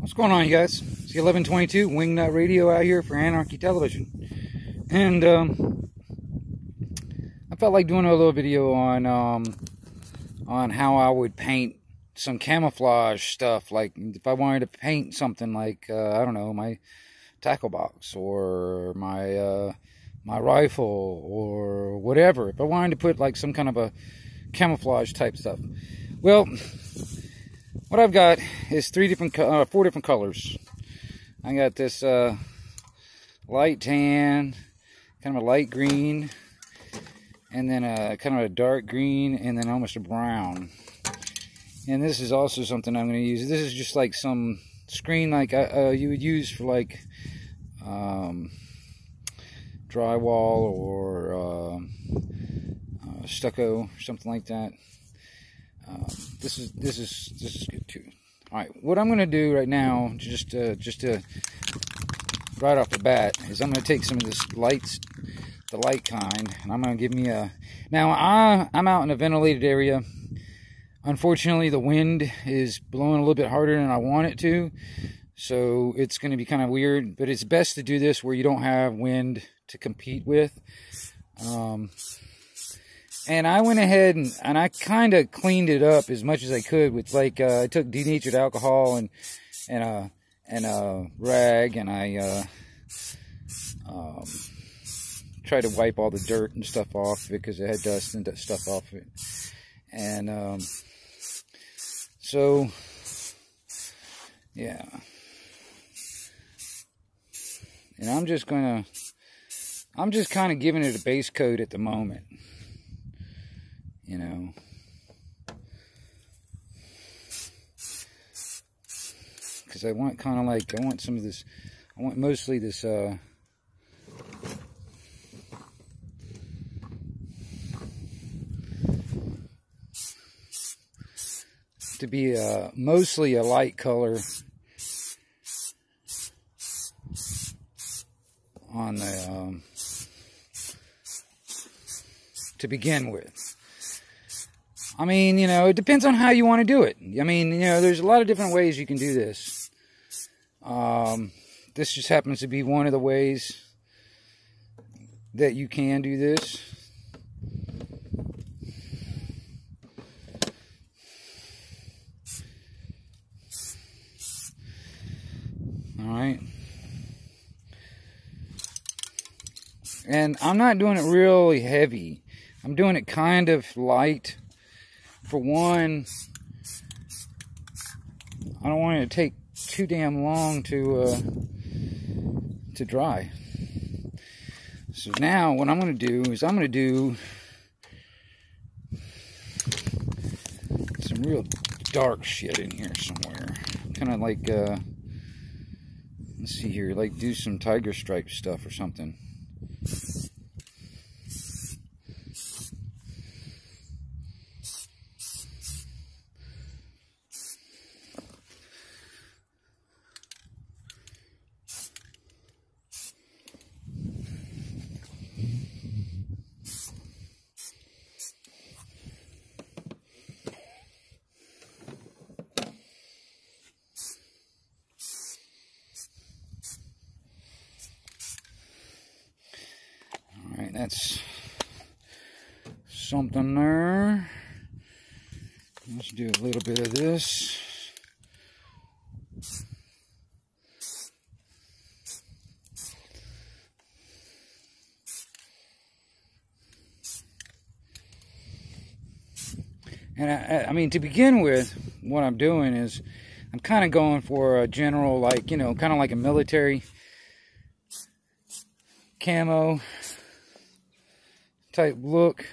What's going on, you guys? It's 1122 Wingnut Radio out here for Anarchy Television. And I felt like doing a little video on how I would paint some camouflage stuff. Like if I wanted to paint something like, I don't know, my tackle box or my my rifle or whatever. If I wanted to put like some kind of a camouflage type stuff. Well, what I've got is four different colors. I got this light tan, kind of a light green, and then kind of a dark green, and then almost a brown. And this is also something I'm going to use. This is just like some screen like you would use for like drywall or stucco or something like that. This is good too. All right, what I'm going to do right now, just to right off the bat, is I'm going to take some of this the light kind, and I'm going to give me a. Now I'm out in a ventilated area. Unfortunately, the wind is blowing a little bit harder than I want it to, so it's going to be kind of weird. But it's best to do this where you don't have wind to compete with. And I went ahead and I kind of cleaned it up as much as I could with like I took denatured alcohol and a rag, and I tried to wipe all the dirt and stuff off because it had dust and stuff off of it. And so yeah, and I'm just kind of giving it a base coat at the moment. You know, because I want kind of like, I want some of this, I want mostly this, to be mostly a light color on the, to begin with. I mean, you know, it depends on how you want to do it. I mean, you know, there's a lot of different ways you can do this. This just happens to be one of the ways that you can do this. All right. And I'm not doing it really heavy. I'm doing it kind of light. For one, I don't want it to take too damn long to dry. So now what I'm going to do is I'm going to do some real dark shit in here somewhere. Kind of like, let's see here, like do some tiger stripe stuff or something. That's something there. Let's do a little bit of this. And I mean, to begin with, what I'm doing is I'm kind of going for a general, like, you know, kind of like a military camo type look.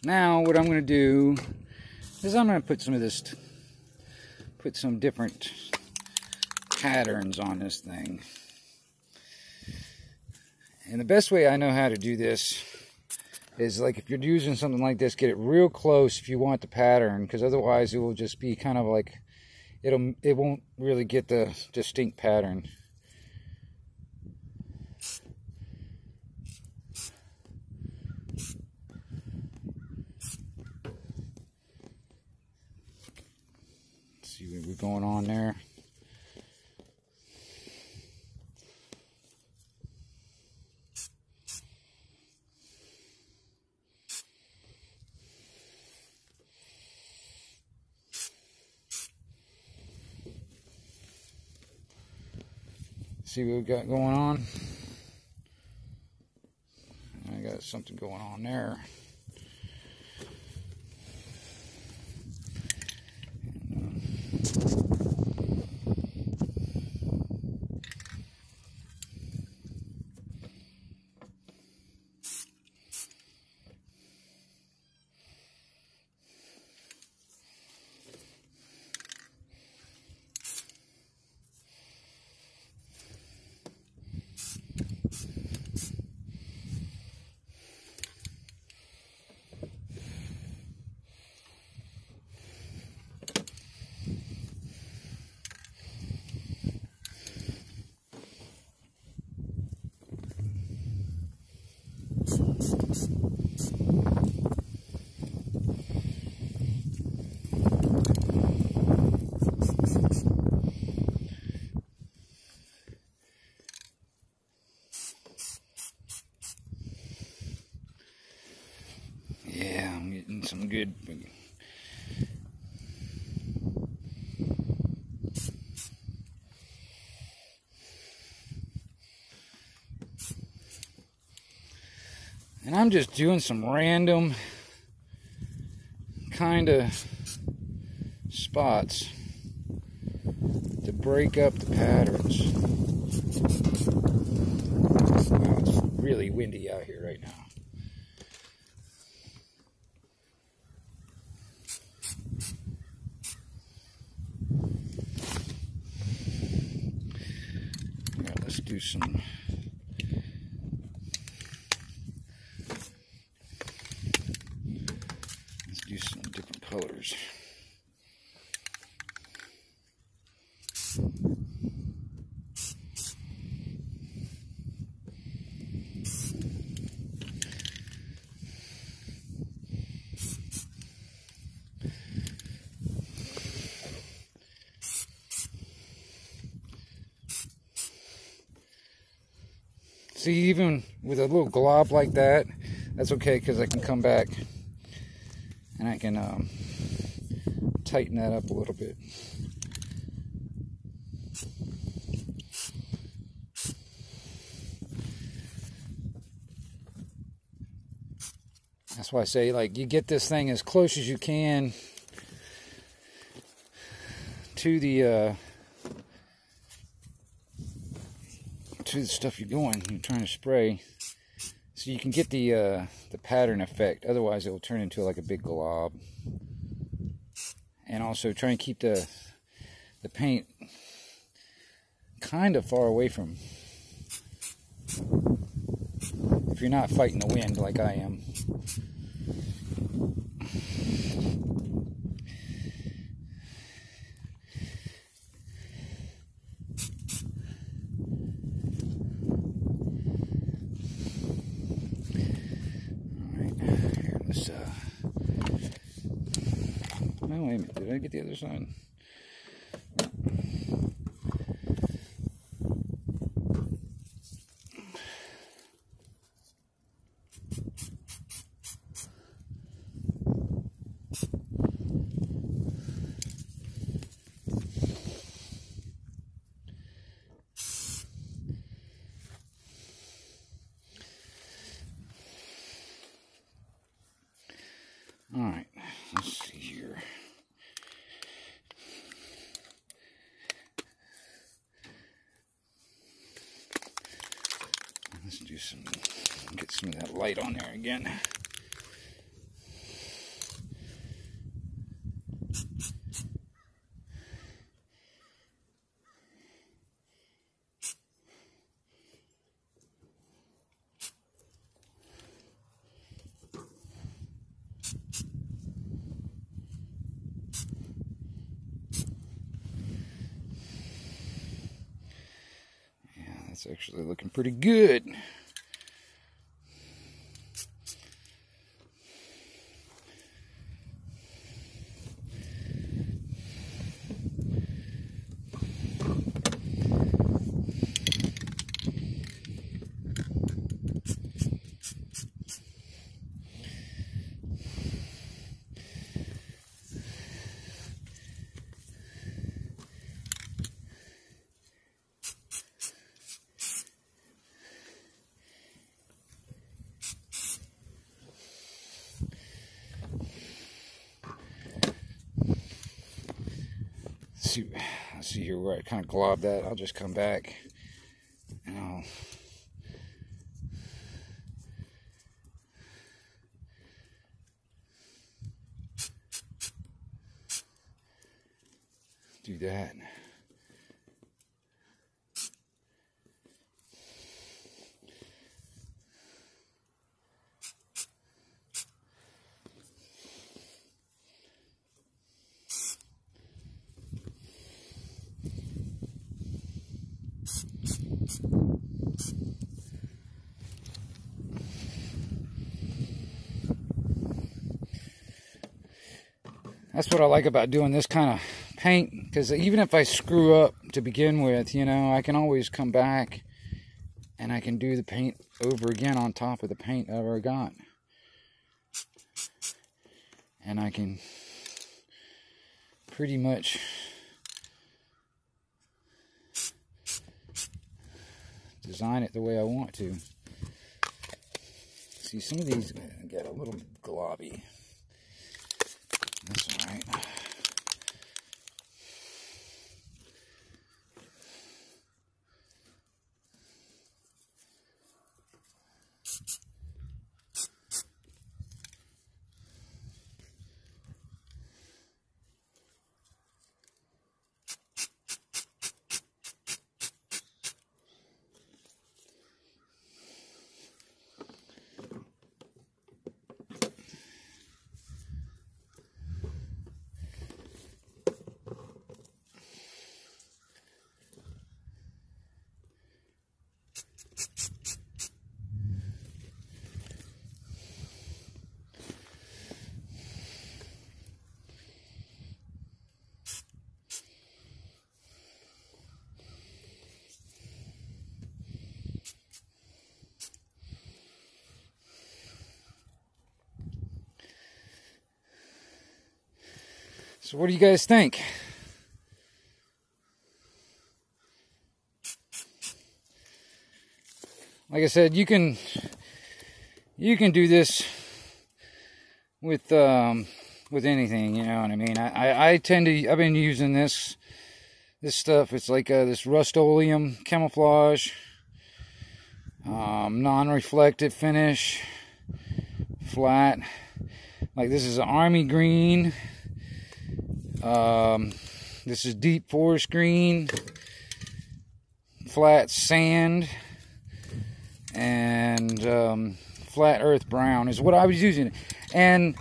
Now what I'm going to do is I'm going to put some of this, put some different patterns on this thing. And the best way I know how to do this is, like, if you're using something like this, get it real close if you want the pattern, because otherwise it will just be kind of like, it won't really get the distinct pattern. Let's see what we're going on there. See what we got going on? I got something going on there. Yeah, I'm getting some good. And I'm just doing some random kind of spots to break up the patterns. Wow, it's really windy out here right now. Yeah, let's do some. Use some different colors. See, even with a little glob like that, that's okay, because I can come back and I can tighten that up a little bit. That's why I say, like, you get this thing as close as you can to the stuff you're trying to spray, so you can get the pattern effect. Otherwise, it will turn into like a big glob. And also try and keep the paint kind of far away from, if you're not fighting the wind like I am. Oh, wait a minute, did I get the other side? All right, let's see here. Let's do some, get some of that light on there again. That's actually looking pretty good. Let's see here where I kind of glob that. I'll just come back and I'll do that. That's what I like about doing this kind of paint, because even if I screw up to begin with, you know, I can always come back and I can do the paint over again on top of the paint I've already got. And I can pretty much design it the way I want to. See, some of these get a little globby. That's all right. So what do you guys think? Like I said, you can do this with anything, you know what I mean? I've been using this stuff. It's like this Rust-Oleum camouflage, non-reflective finish, flat. Like this is an army green. This is deep forest green, flat sand, and flat earth brown is what I was using. And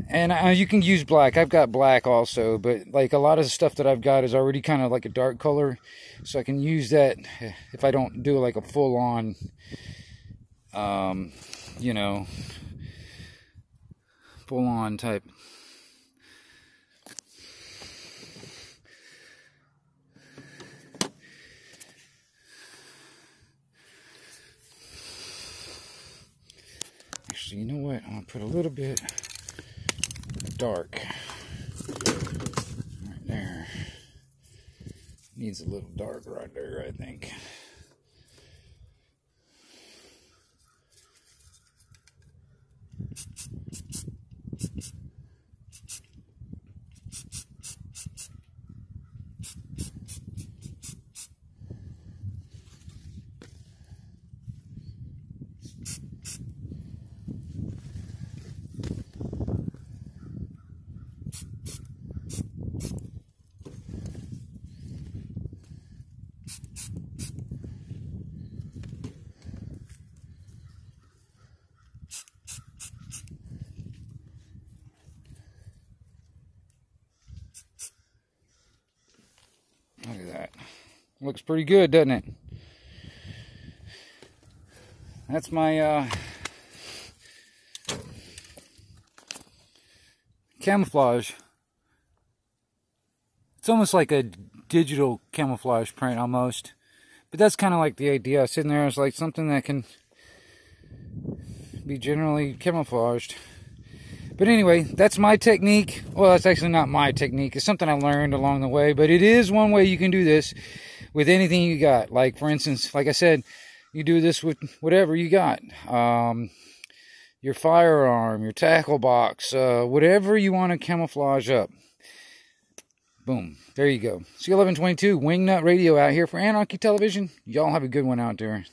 you can use black. I've got black also, but like a lot of the stuff that I've got is already kind of like a dark color, so I can use that if I don't do like a full-on, you know, full-on type. Actually, you know what? I'm gonna put a little bit dark right there. Needs a little dark right there, I think. Look at that. Looks pretty good, doesn't it? That's my camouflage. It's almost like a digital camouflage print almost. But that's kind of like the idea. Sitting there is like something that can be generally camouflaged. But anyway, that's my technique. Well, that's actually not my technique. It's something I learned along the way. But it is one way you can do this with anything you got. Like, for instance, like I said, you do this with whatever you got. Your firearm, your tackle box, whatever you want to camouflage up. Boom. There you go. C1122, Wingnut Radio out here for Anarchy Television. Y'all have a good one out there.